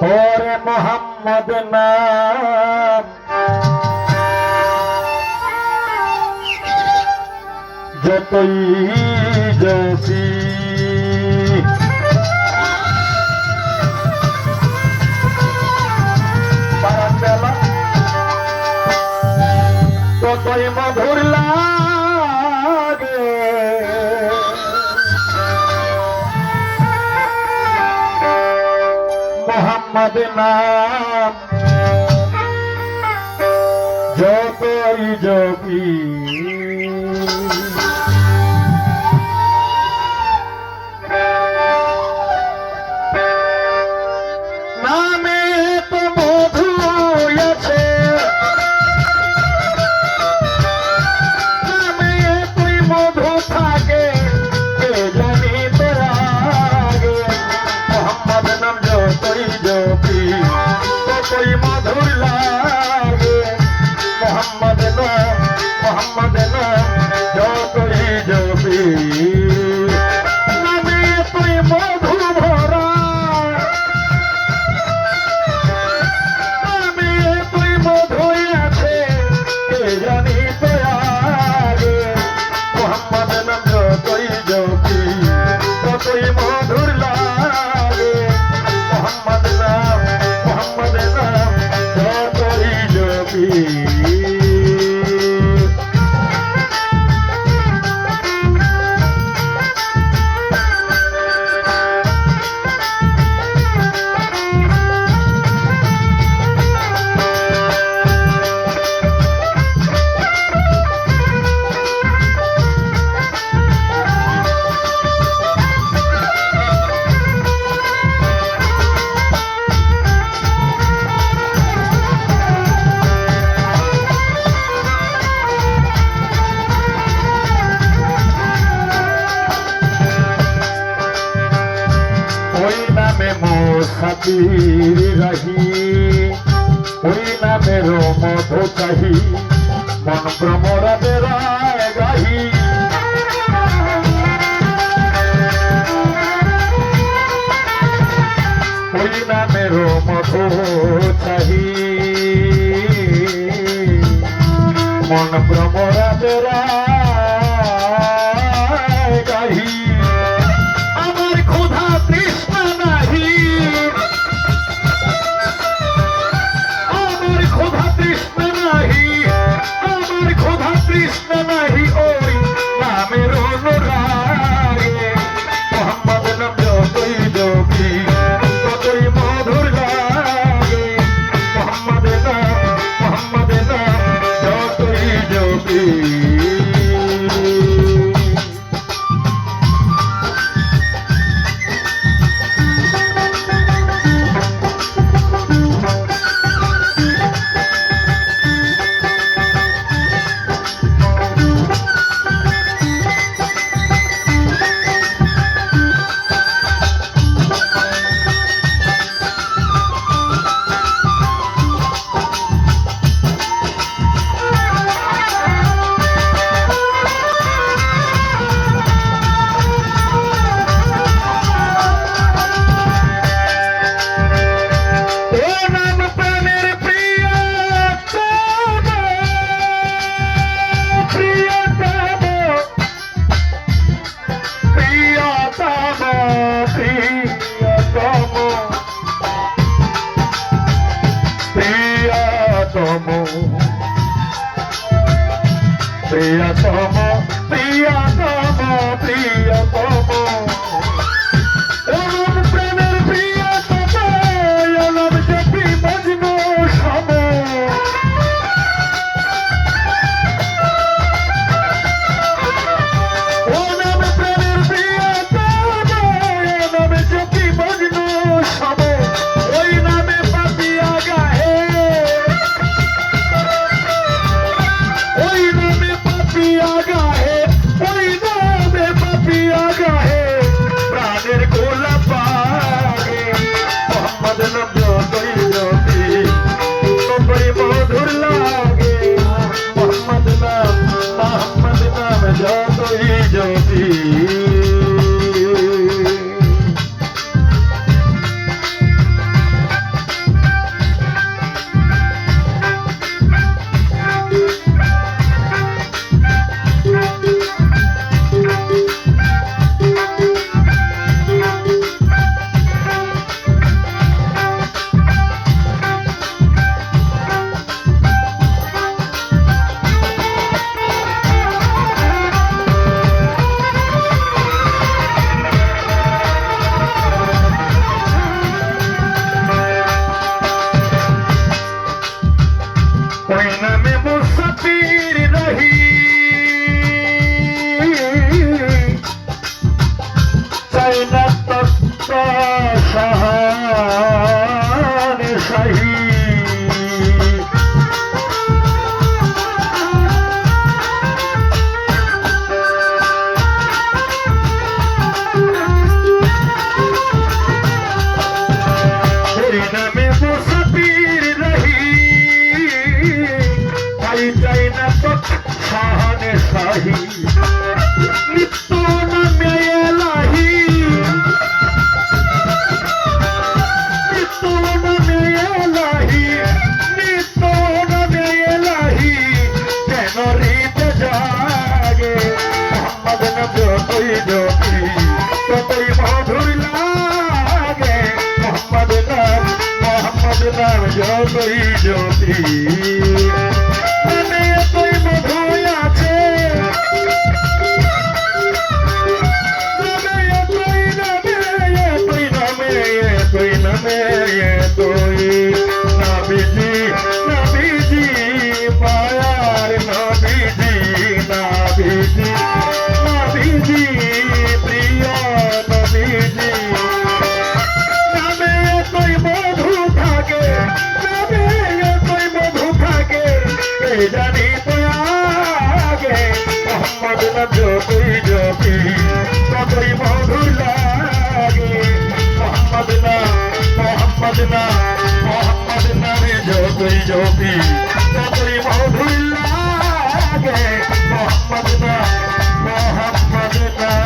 ওরে মোহাম্মদ নাম যতই জপি ততই মধুর লাগে মোহাম্মদ নাম যতই জপি নামে তো মধু আছে নামে তুই মধু থাকে কে জানি তো আগে মোহাম্মদ নাম যতই জপি ততই মধুর লাগে মোহাম্মদ নাম যতই জপি নামে তুই মধু ভরা নামে তুই মধু আছে কে জানি তো আগে মোহাম্মদ নাম যতই জপি ততই মধুর লাগে মোহাম্মদ নাম যতই জপি মুসাফির রহি ওই নামের মধু চাহি মন ভ্রমরাদের গাহি ওই নামের মধু চাহি মন ভ্রমরাদের গাহি আমার ক্ষুধা তৃষ্ণা নাহি আমার ক্ষুধা তৃষ্ণা নাহি ওই নামের অনুরাগে মোহাম্মদ নাম যতই জপি ততই মধুর লাগে মোহাম্মদ নাম যতই জপি প্রিয়তম প্রিয়তম প্রিয়তম এমন প্রেমের প্রিয়তম এলাম জপি মজনু সম ও নাম প্রেমের প্রিয়তম এলাম জপি মজনু সম ওই নামে পাপিয়া গাহে ওই নামে পাপিয়া গাহে ওই নামে পাপিয়া যতই জপি নামে এতই মধু আছে নাবিজি মায়ার নাবিজি প্রিয় নাবিজি নামে এতই মধু থাকে নামে এতই মধু থাকে এই জানি আগে মোহাম্মদ না যতই জপি ততই মধু লাগে মোহাম্মদ নামে যতই জপি ততই মধু লাগে মোহাম্মদ না